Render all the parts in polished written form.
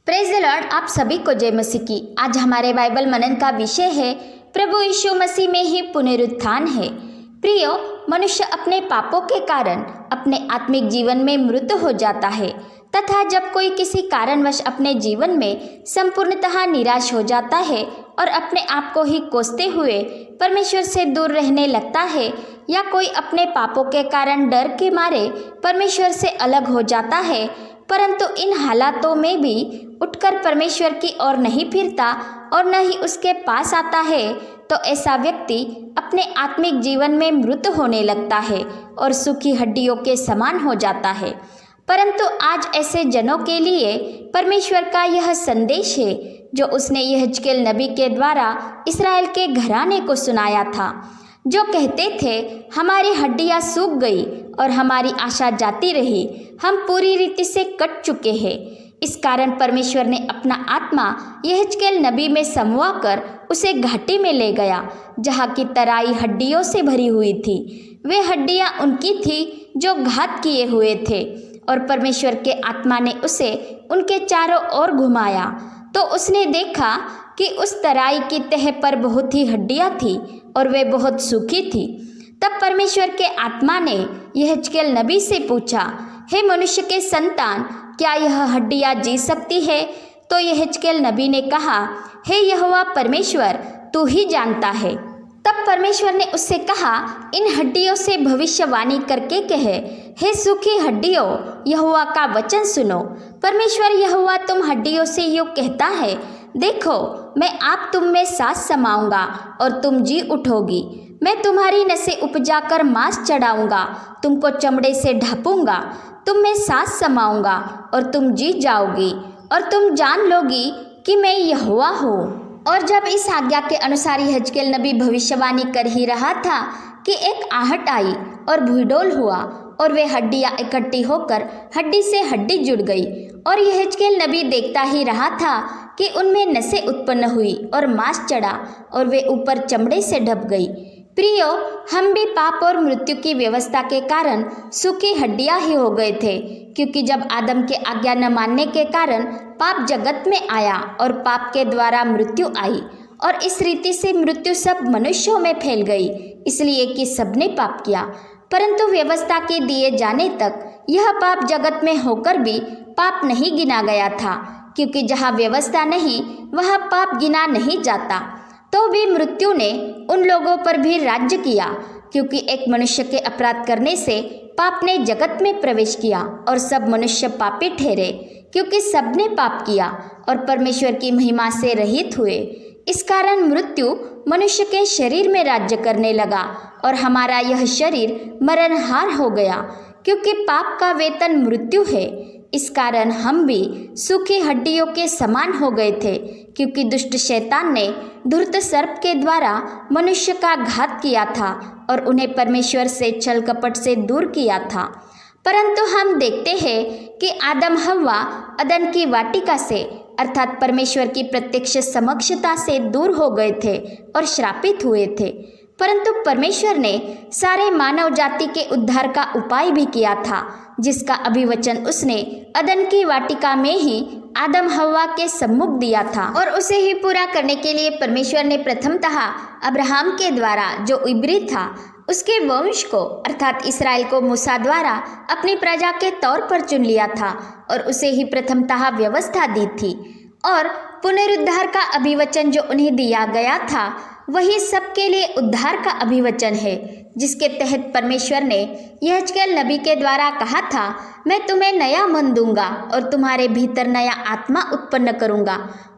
Praise the Lord. आप सभी को जय मसीह की। आज हमारे बाइबल मनन का विषय है प्रभु यीशु मसीह में ही पुनरुत्थान है। प्रियो, मनुष्य अपने पापों के कारण अपने आत्मिक जीवन में मृत हो जाता है तथा जब कोई किसी कारणवश अपने जीवन में संपूर्णतः निराश हो जाता है और अपने आप को ही कोसते हुए परमेश्वर से दूर रहने लगता है या कोई अपने पापों के कारण डर के मारे परमेश्वर से अलग हो जाता है, परंतु इन हालातों में भी उठकर परमेश्वर की ओर नहीं फिरता और न ही उसके पास आता है, तो ऐसा व्यक्ति अपने आत्मिक जीवन में मृत होने लगता है और सूखी हड्डियों के समान हो जाता है। परंतु आज ऐसे जनों के लिए परमेश्वर का यह संदेश है जो उसने यहेजकेल नबी के द्वारा इस्राएल के घराने को सुनाया था, जो कहते थे, हमारी हड्डियां सूख गई और हमारी आशा जाती रही, हम पूरी रीति से कट चुके हैं। इस कारण परमेश्वर ने अपना आत्मा यहेजकेल नबी में समवा कर उसे घाटी में ले गया, जहाँ की तराई हड्डियों से भरी हुई थी। वे हड्डियां उनकी थी जो घात किए हुए थे, और परमेश्वर के आत्मा ने उसे उनके चारों ओर घुमाया, तो उसने देखा कि उस तराई की तह पर बहुत ही हड्डियां थी और वे बहुत सूखी थी। तब परमेश्वर के आत्मा ने यहेजकेल नबी से पूछा, हे मनुष्य के संतान, क्या यह हड्डियां जी सकती है? तो यहेजकेल नबी ने कहा, हे यहोवा परमेश्वर, तू ही जानता है। तब परमेश्वर ने उससे कहा, इन हड्डियों से भविष्यवाणी करके कहे, हे सूखी हड्डियों, यहोवा का वचन सुनो। परमेश्वर यहोवा तुम हड्डियों से यूँ कहता है, देखो, मैं आप तुम में सांस समाऊंगा और तुम जी उठोगी। मैं तुम्हारी नसें उपजा कर मांस चढ़ाऊंगा, तुमको चमड़े से ढापूंगा, तुम में सांस समाऊंगा और तुम जी जाओगी और तुम जान लोगी कि मैं यहोवा हूँ। और जब इस आज्ञा के अनुसार यहेजकेल नबी भविष्यवाणी कर ही रहा था कि एक आहट आई और भूडोल हुआ और वे हड्डियां इकट्ठी होकर हड्डी से हड्डी जुड़ गई, और यहेजकेल नबी देखता ही रहा था कि उनमें नसें उत्पन्न हुई और मांस चढ़ा और वे ऊपर चमड़े से ढप गई। प्रियो, हम भी पाप और मृत्यु की व्यवस्था के कारण सूखी हड्डियां ही हो गए थे, क्योंकि जब आदम के आज्ञा न मानने के कारण पाप जगत में आया और पाप के द्वारा मृत्यु आई, और इस रीति से मृत्यु सब मनुष्यों में फैल गई, इसलिए कि सबने पाप किया। परंतु व्यवस्था के दिए जाने तक यह पाप जगत में होकर भी पाप नहीं गिना गया था, क्योंकि जहाँ व्यवस्था नहीं वहाँ पाप गिना नहीं जाता। तो भी मृत्यु ने उन लोगों पर भी राज्य किया, क्योंकि एक मनुष्य के अपराध करने से पाप ने जगत में प्रवेश किया और सब मनुष्य पापी ठहरे, क्योंकि सबने पाप किया और परमेश्वर की महिमा से रहित हुए। इस कारण मृत्यु मनुष्य के शरीर में राज्य करने लगा और हमारा यह शरीर मरणहार हो गया, क्योंकि पाप का वेतन मृत्यु है। इस कारण हम भी सूखी हड्डियों के समान हो गए थे, क्योंकि दुष्ट शैतान ने धूर्त सर्प के द्वारा मनुष्य का घात किया था और उन्हें परमेश्वर से छल कपट से दूर किया था। परंतु हम देखते हैं कि आदम हव्वा अदन की वाटिका से अर्थात परमेश्वर की प्रत्यक्ष समक्षता से दूर हो गए थे और श्रापित हुए थे। परंतु परमेश्वर ने सारे मानव जाति के उद्धार का उपाय भी किया था, जिसका अभिवचन उसने अदन की वाटिका में ही आदम हव्वा के सम्मुख दिया था, और उसे ही पूरा करने के लिए परमेश्वर ने प्रथमतः अब्राहम के द्वारा, जो इब्री था, उसके वंश को अर्थात इस्राएल को मूसा द्वारा अपनी प्रजा के तौर पर चुन लिया था और उसे ही प्रथमतः व्यवस्था दी थी। और पुनरुद्धार का अभिवचन जो उन्हें दिया गया था वही सबके लिए उद्धार का अभिवचन है, जिसके तहत परमेश्वर ने यहेजकेल नबी के द्वारा कहा था, मैं तुम्हें नया मन दूंगा और तुम्हारे भीतर नया आत्मा उत्पन्न करूंगा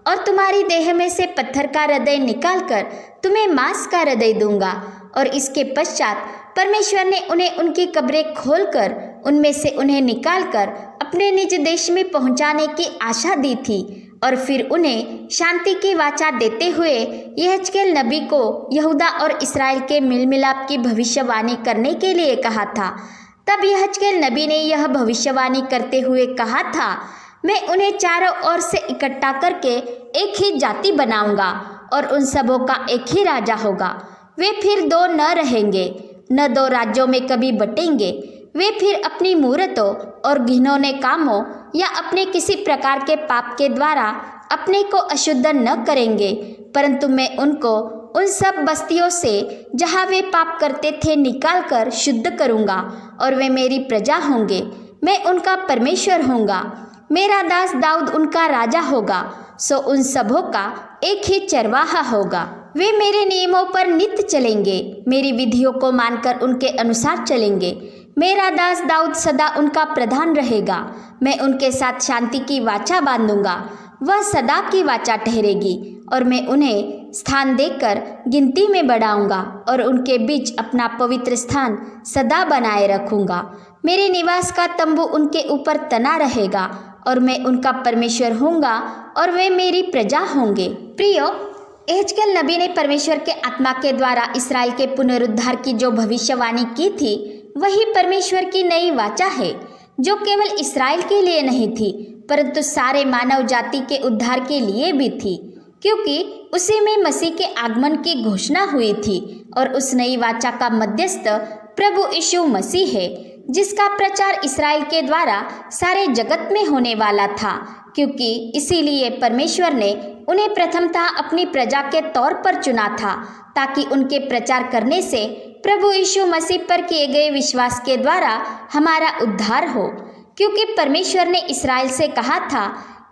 और तुम्हारी देह में से पत्थर का हृदय निकालकर तुम्हें मांस का हृदय दूंगा। और इसके पश्चात परमेश्वर ने उन्हें उनकी कब्रें खोलकर उनमें से उन्हें निकालकर अपने निज देश में पहुंचाने की आशा दी थी, और फिर उन्हें शांति की वाचा देते हुए यहेजकेल नबी को यहूदा और इस्राएल के मिल मिलाप की भविष्यवाणी करने के लिए कहा था। तब यहेजकेल नबी ने यह भविष्यवाणी करते हुए कहा था, मैं उन्हें चारों ओर से इकट्ठा करके एक ही जाति बनाऊंगा और उन सबों का एक ही राजा होगा। वे फिर दो न रहेंगे, न दो राज्यों में कभी बटेंगे। वे फिर अपनी मूरतों और घिनौने कामों या अपने किसी प्रकार के पाप के द्वारा अपने को अशुद्ध न करेंगे, परंतु मैं उनको उन सब बस्तियों से जहाँ वे पाप करते थे निकालकर शुद्ध करूँगा और वे मेरी प्रजा होंगे। मैं उनका परमेश्वर होऊंगा। मेरा दास दाऊद उनका राजा होगा, सो उन सबों का एक ही चरवाहा होगा। वे मेरे नियमों पर नित्य चलेंगे, मेरी विधियों को मानकर उनके अनुसार चलेंगे। मेरा दास दाऊद सदा उनका प्रधान रहेगा। मैं उनके साथ शांति की वाचा बांधूंगा, वह सदा की वाचा ठहरेगी और मैं उन्हें स्थान देकर गिनती में बढ़ाऊंगा और उनके बीच अपना पवित्र स्थान सदा बनाए रखूंगा। मेरे निवास का तंबू उनके ऊपर तना रहेगा और मैं उनका परमेश्वर होऊंगा और वे मेरी प्रजा होंगे। प्रियो, एहजकेल नबी ने परमेश्वर के आत्मा के द्वारा इस्राएल के पुनरुद्धार की जो भविष्यवाणी की थी, वही परमेश्वर की नई वाचा है, जो केवल इस्राएल के लिए नहीं थी परंतु सारे मानव जाति के उद्धार के लिए भी थी, क्योंकि उसी में मसीह के आगमन की घोषणा हुई थी और उस नई वाचा का मध्यस्थ प्रभु यीशु मसीह है, जिसका प्रचार इस्राएल के द्वारा सारे जगत में होने वाला था। क्योंकि इसीलिए परमेश्वर ने उन्हें प्रथमतः अपनी प्रजा के तौर पर चुना था, ताकि उनके प्रचार करने से प्रभु यीशु मसीह पर किए गए विश्वास के द्वारा हमारा उद्धार हो। क्योंकि परमेश्वर ने इस्राएल से कहा था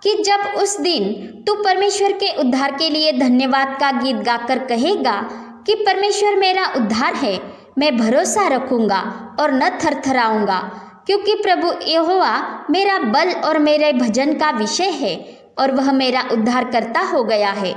कि जब उस दिन तू परमेश्वर के उद्धार के लिए धन्यवाद का गीत गाकर कहेगा कि परमेश्वर मेरा उद्धार है, मैं भरोसा रखूंगा और न थरथराऊंगा, क्योंकि प्रभु यहोवा मेरा बल और मेरे भजन का विषय है और वह मेरा उद्धार करता हो गया है।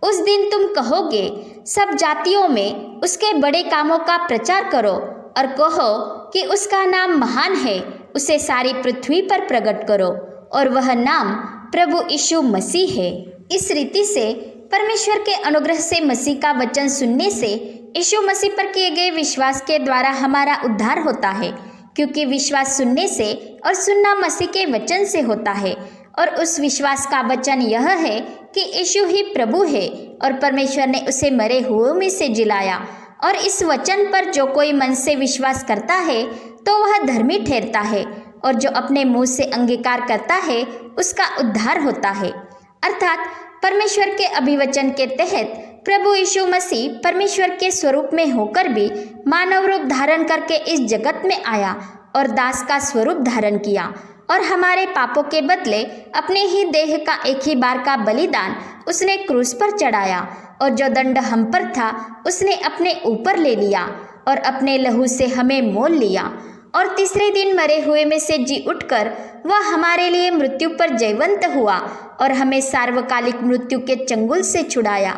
उस दिन तुम कहोगे, सब जातियों में उसके बड़े कामों का प्रचार करो और कहो कि उसका नाम महान है, उसे सारी पृथ्वी पर प्रकट करो, और वह नाम प्रभु यीशु मसीह है। इस रीति से परमेश्वर के अनुग्रह से मसीह का वचन सुनने से यीशु मसीह पर किए गए विश्वास के द्वारा हमारा उद्धार होता है, क्योंकि विश्वास सुनने से और सुनना मसीह के वचन से होता है। और उस विश्वास का वचन यह है कि यीशु ही प्रभु है और परमेश्वर ने उसे मरे हुओं में से जिलाया। और इस वचन पर जो कोई मन से विश्वास करता है तो वह धर्मी ठहरता है, और जो अपने मुंह से अंगीकार करता है उसका उद्धार होता है। अर्थात परमेश्वर के अभिवचन के तहत प्रभु यीशु मसीह परमेश्वर के स्वरूप में होकर भी मानव रूप धारण करके इस जगत में आया और दास का स्वरूप धारण किया, और हमारे पापों के बदले अपने ही देह का एक ही बार का बलिदान उसने क्रूस पर चढ़ाया, और जो दंड हम पर था उसने अपने ऊपर ले लिया और अपने लहू से हमें मोल लिया। और तीसरे दिन मरे हुए में से जी उठकर वह हमारे लिए मृत्यु पर जयवंत हुआ और हमें सार्वकालिक मृत्यु के चंगुल से छुड़ाया।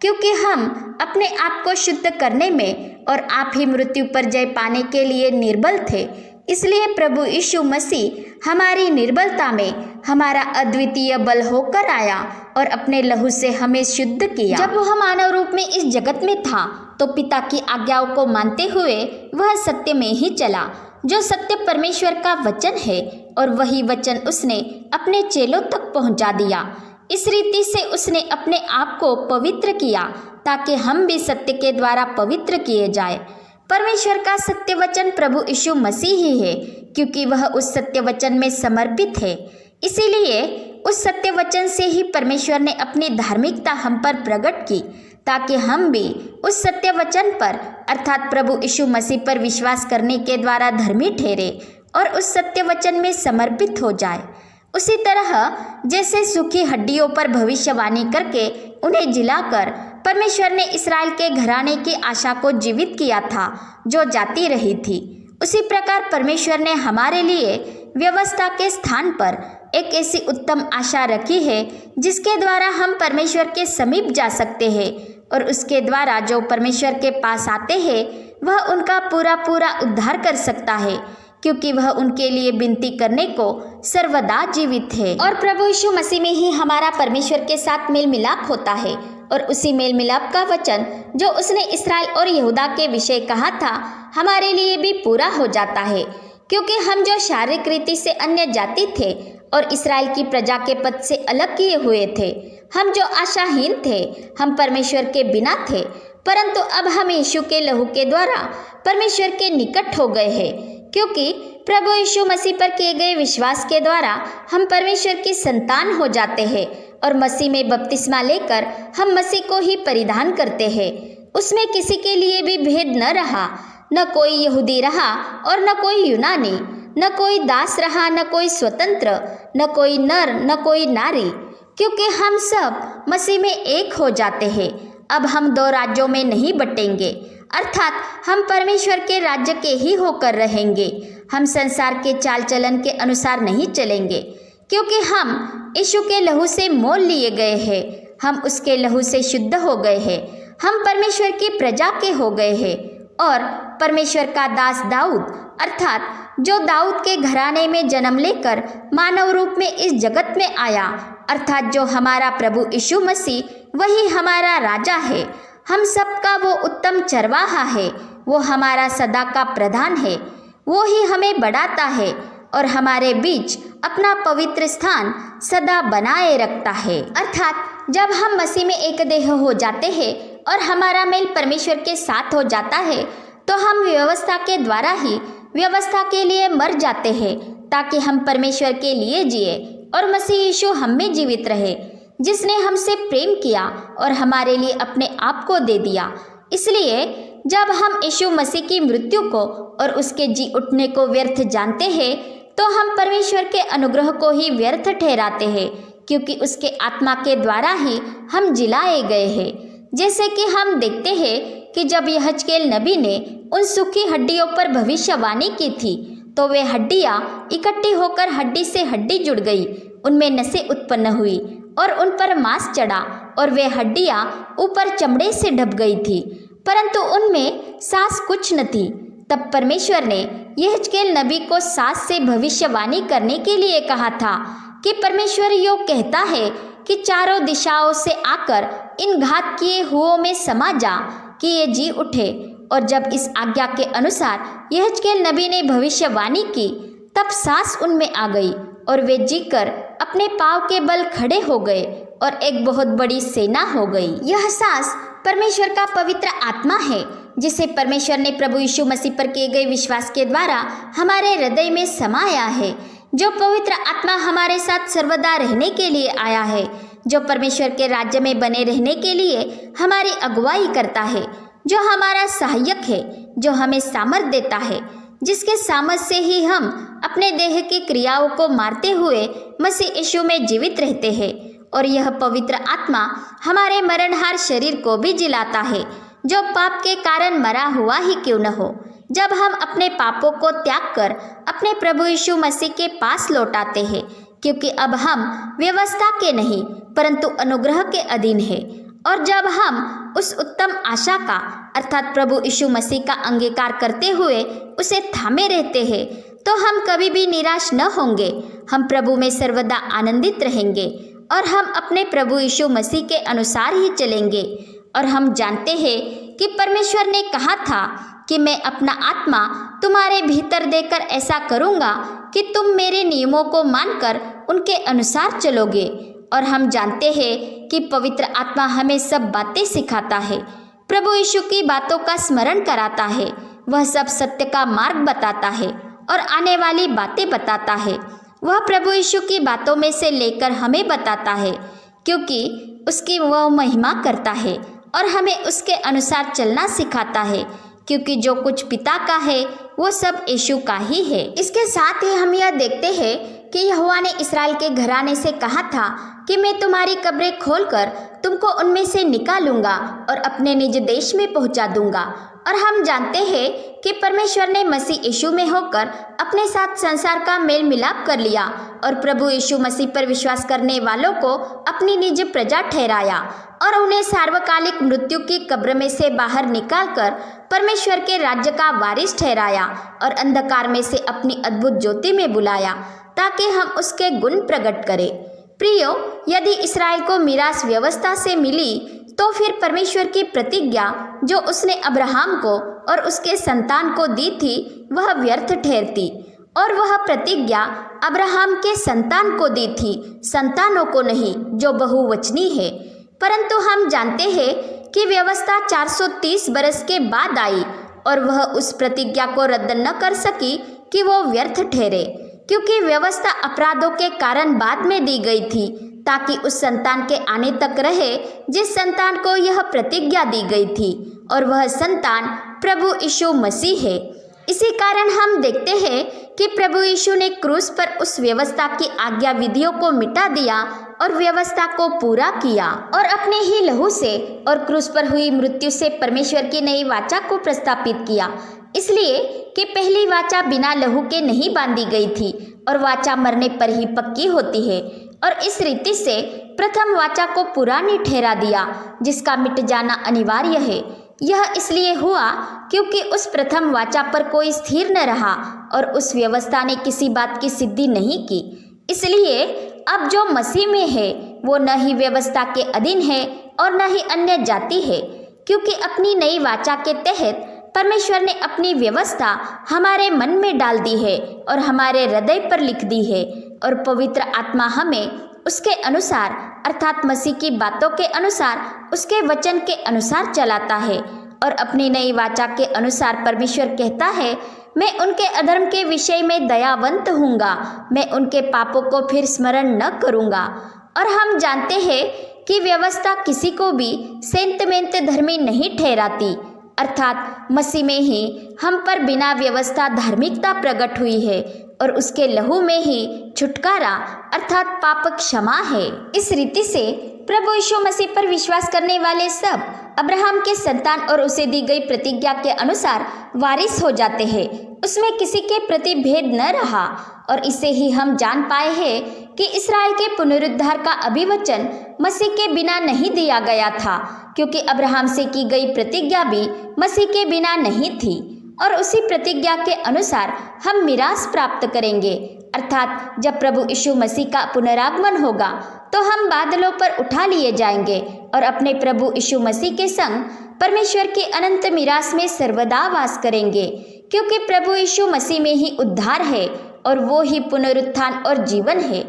क्योंकि हम अपने आप को शुद्ध करने में और आप ही मृत्यु पर जय पाने के लिए निर्बल थे, इसलिए प्रभु यीशु मसीह हमारी निर्बलता में हमारा अद्वितीय बल होकर आया और अपने लहू से हमें शुद्ध किया। जब वह मानव रूप में इस जगत में था तो पिता की आज्ञाओं को मानते हुए वह सत्य में ही चला, जो सत्य परमेश्वर का वचन है, और वही वचन उसने अपने चेलों तक पहुंचा दिया। इस रीति से उसने अपने आप को पवित्र किया ताकि हम भी सत्य के द्वारा पवित्र किए जाए। परमेश्वर का सत्य वचन प्रभु यीशु मसीह ही है, क्योंकि वह उस सत्य वचन में समर्पित है। इसीलिए उस सत्य वचन से ही परमेश्वर ने अपनी धार्मिकता हम पर प्रकट की, ताकि हम भी उस सत्य वचन पर अर्थात प्रभु यीशु मसीह पर विश्वास करने के द्वारा धर्मी ठहरे और उस सत्य वचन में समर्पित हो जाए। उसी तरह जैसे सूखी हड्डियों पर भविष्यवाणी करके उन्हें जिलाकर परमेश्वर ने इस्राएल के घराने की आशा को जीवित किया था जो जाती रही थी, उसी प्रकार परमेश्वर ने हमारे लिए व्यवस्था के स्थान पर एक ऐसी उत्तम आशा रखी है जिसके द्वारा हम परमेश्वर के समीप जा सकते हैं, और उसके द्वारा जो परमेश्वर के पास आते हैं वह उनका पूरा पूरा उद्धार कर सकता है, क्योंकि वह उनके लिए विनती करने को सर्वदा जीवित है। और प्रभु यीशु मसीह में ही हमारा परमेश्वर के साथ मेल मिलाप होता है, और उसी मेल मिलाप का वचन जो उसने इस्राएल और यहूदा के विषय कहा था हमारे लिए भी पूरा हो जाता है। क्योंकि हम जो शारीरिक रीति से अन्य जाति थे और इस्राएल की प्रजा के पद से अलग किए हुए थे, हम जो आशाहीन थे, हम परमेश्वर के बिना थे, परंतु अब हम यीशु के लहू के द्वारा परमेश्वर के निकट हो गए हैं, क्योंकि प्रभु यीशु मसीह पर किए गए विश्वास के द्वारा हम परमेश्वर की संतान हो जाते हैं और मसीह में बपतिस्मा लेकर हम मसीह को ही परिधान करते हैं। उसमें किसी के लिए भी भेद न रहा, न कोई यहूदी रहा और न कोई यूनानी, न कोई दास रहा, न कोई स्वतंत्र, न कोई नर, न कोई नारी, क्योंकि हम सब मसीह में एक हो जाते हैं। अब हम दो राज्यों में नहीं बटेंगे, अर्थात हम परमेश्वर के राज्य के ही होकर रहेंगे। हम संसार के चाल चलन के अनुसार नहीं चलेंगे, क्योंकि हम यीशु के लहू से मोल लिए गए हैं। हम उसके लहू से शुद्ध हो गए हैं। हम परमेश्वर की प्रजा के हो गए हैं और परमेश्वर का दास दाऊद, अर्थात जो दाऊद के घराने में जन्म लेकर मानव रूप में इस जगत में आया, अर्थात जो हमारा प्रभु यीशु मसीह, वही हमारा राजा है। हम सबका वो उत्तम चरवाहा है। वो हमारा सदा का प्रधान है। वो ही हमें बढ़ाता है और हमारे बीच अपना पवित्र स्थान सदा बनाए रखता है। अर्थात जब हम मसीह में एक देह हो जाते हैं और हमारा मेल परमेश्वर के साथ हो जाता है, तो हम व्यवस्था के द्वारा ही व्यवस्था के लिए मर जाते हैं, ताकि हम परमेश्वर के लिए जिए और मसीह यीशु हम में जीवित रहे, जिसने हमसे प्रेम किया और हमारे लिए अपने आप को दे दिया। इसलिए जब हम यीशु मसीह की मृत्यु को और उसके जी उठने को व्यर्थ जानते हैं, तो हम परमेश्वर के अनुग्रह को ही व्यर्थ ठहराते हैं, क्योंकि उसके आत्मा के द्वारा ही हम जिलाए गए हैं। जैसे कि हम देखते हैं कि जब यहजकेल नबी ने उन सूखी हड्डियों पर भविष्यवाणी की थी, तो वे हड्डियां इकट्ठी होकर हड्डी से हड्डी जुड़ गई, उनमें नसें उत्पन्न हुई और उन पर मांस चढ़ा और वे हड्डियां ऊपर चमड़े से ढप गई थी, परंतु उनमें सांस कुछ न थी। तब परमेश्वर ने यहजकेल नबी को सांस से भविष्यवाणी करने के लिए कहा था कि परमेश्वर यो कहता है कि चारों दिशाओं से आकर इन घात किए हुओं में समा जा कि ये जी उठे। और जब इस आज्ञा के अनुसार यहजकेल नबी ने भविष्यवाणी की, तब सांस उनमें आ गई और वे जीकर अपने पांव के बल खड़े हो गए और एक बहुत बड़ी सेना हो गई। यह सांस परमेश्वर का पवित्र आत्मा है, जिसे परमेश्वर ने प्रभु यीशु मसीह पर किए गए विश्वास के द्वारा हमारे हृदय में समाया है। जो पवित्र आत्मा हमारे साथ सर्वदा रहने के लिए आया है, जो परमेश्वर के राज्य में बने रहने के लिए हमारी अगुवाई करता है, जो हमारा सहायक है, जो हमें सामर्थ देता है, जिसके सामर्थ से ही हम अपने देह की क्रियाओं को मारते हुए मसीह यीशु में जीवित रहते हैं। और यह पवित्र आत्मा हमारे मरणहार शरीर को भी जिलाता है, जो पाप के कारण मरा हुआ ही क्यों न हो। जब हम अपने पापों को त्याग कर अपने प्रभु यीशु मसीह के पास लौट आते हैं, क्योंकि अब हम व्यवस्था के नहीं परंतु अनुग्रह के अधीन हैं। और जब हम उस उत्तम आशा का अर्थात प्रभु यीशु मसीह का अंगीकार करते हुए उसे थामे रहते हैं, तो हम कभी भी निराश न होंगे। हम प्रभु में सर्वदा आनंदित रहेंगे और हम अपने प्रभु यीशु मसीह के अनुसार ही चलेंगे। और हम जानते हैं कि परमेश्वर ने कहा था कि मैं अपना आत्मा तुम्हारे भीतर देकर ऐसा करूँगा कि तुम मेरे नियमों को मानकर उनके अनुसार चलोगे। और हम जानते हैं कि पवित्र आत्मा हमें सब बातें सिखाता है, प्रभु यीशु की बातों का स्मरण कराता है। वह सब सत्य का मार्ग बताता है और आने वाली बातें बताता है। वह प्रभु यीशु की बातों में से लेकर हमें बताता है, क्योंकि उसकी वह महिमा करता है और हमें उसके अनुसार चलना सिखाता है, क्योंकि जो कुछ पिता का है वो सब यीशु का ही है। इसके साथ ही हम यह देखते हैं कि यहोवा ने इस्राएल के घराने से कहा था कि मैं तुम्हारी कब्रें खोलकर तुमको उनमें से निकालूंगा और अपने निज देश में पहुंचा दूंगा। और हम जानते हैं कि परमेश्वर ने मसीह यीशु में होकर अपने साथ संसार का मेल मिलाप कर लिया और प्रभु यीशु मसीह पर विश्वास करने वालों को अपनी निज प्रजा ठहराया और उन्हें सार्वकालिक मृत्यु की कब्र में से बाहर निकालकर परमेश्वर के राज्य का वारिस ठहराया और अंधकार में से अपनी अद्भुत ज्योति में बुलाया, ताकि हम उसके गुण प्रकट करें। प्रियो, यदि इस्राएल को मीरास व्यवस्था से मिली, तो फिर परमेश्वर की प्रतिज्ञा जो उसने अब्राहम को और उसके संतान को दी थी, वह व्यर्थ ठहरती। और वह प्रतिज्ञा अब्राहम के संतान को दी थी, संतानों को नहीं, जो बहुवचनी है। परंतु हम जानते हैं कि व्यवस्था 430 बरस के बाद आई और वह उस प्रतिज्ञा को रद्द न कर सकी, कि वो व्यर्थ ठहरे, क्योंकि व्यवस्था अपराधों के कारण बाद में दी गई थी, ताकि उस संतान के आने तक रहे जिस संतान को यह प्रतिज्ञा दी गई थी, और वह संतान प्रभु यीशु मसीह है। इसी कारण हम देखते हैं कि प्रभु यीशु ने क्रूस पर उस व्यवस्था की आज्ञा विधियों को मिटा दिया और व्यवस्था को पूरा किया, और अपने ही लहू से और क्रूस पर हुई मृत्यु से परमेश्वर की नई वाचा को प्रस्थापित किया। इसलिए कि पहली वाचा बिना लहू के नहीं बांधी गई थी और वाचा मरने पर ही पक्की होती है, और इस रीति से प्रथम वाचा को पुरानी ठहरा दिया, जिसका मिट जाना अनिवार्य है। यह इसलिए हुआ क्योंकि उस प्रथम वाचा पर कोई स्थिर न रहा और उस व्यवस्था ने किसी बात की सिद्धि नहीं की। इसलिए अब जो मसीह में है वो न ही व्यवस्था के अधीन है और न ही अन्य जाति है, क्योंकि अपनी नई वाचा के तहत परमेश्वर ने अपनी व्यवस्था हमारे मन में डाल दी है और हमारे हृदय पर लिख दी है, और पवित्र आत्मा हमें उसके अनुसार अर्थात मसीह की बातों के अनुसार उसके वचन के अनुसार चलाता है। और अपनी नई वाचा के अनुसार परमेश्वर कहता है, मैं उनके अधर्म के विषय में दयावंत हूँगा, मैं उनके पापों को फिर स्मरण न करूँगा। और हम जानते हैं कि व्यवस्था किसी को भी सेंतमेंत धर्मी नहीं ठहराती, अर्थात मसीह में ही हम पर बिना व्यवस्था धार्मिकता प्रकट हुई है और उसके लहू में ही छुटकारा अर्थात पाप क्षमा है। इस रीति से प्रभु यीशु मसीह पर विश्वास करने वाले सब अब्राहम के संतान और उसे दी गई प्रतिज्ञा के अनुसार वारिस हो जाते हैं। उसमें किसी के प्रति भेद न रहा, और इसे ही हम जान पाए हैं कि इस्राएल के पुनरुद्धार का अभिवचन मसीह के बिना नहीं दिया गया था, क्योंकि अब्राहम से की गई प्रतिज्ञा भी मसीह के बिना नहीं थी, और उसी प्रतिज्ञा के अनुसार हम मिरास प्राप्त करेंगे। अर्थात जब प्रभु यीशु मसीह का पुनरागमन होगा तो हम बादलों पर उठा लिए जाएंगे और अपने प्रभु यीशु मसीह के संग परमेश्वर की अनंत मिरास में सर्वदा वास करेंगे, क्योंकि प्रभु यीशु मसीह में ही उद्धार है और वो ही पुनरुत्थान और जीवन है।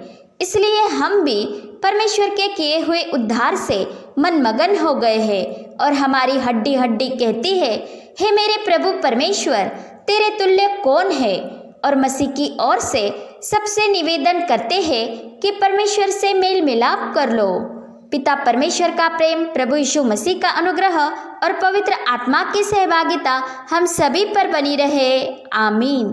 इसलिए हम भी परमेश्वर के किए हुए उद्धार से मनमगन हो गए हैं, और हमारी हड्डी हड्डी कहती है, हे मेरे प्रभु परमेश्वर, तेरे तुल्य कौन है। और मसीह की ओर से सबसे निवेदन करते हैं कि परमेश्वर से मेल मिलाप कर लो। पिता परमेश्वर का प्रेम, प्रभु यीशु मसीह का अनुग्रह और पवित्र आत्मा की सहभागिता हम सभी पर बनी रहे। आमीन।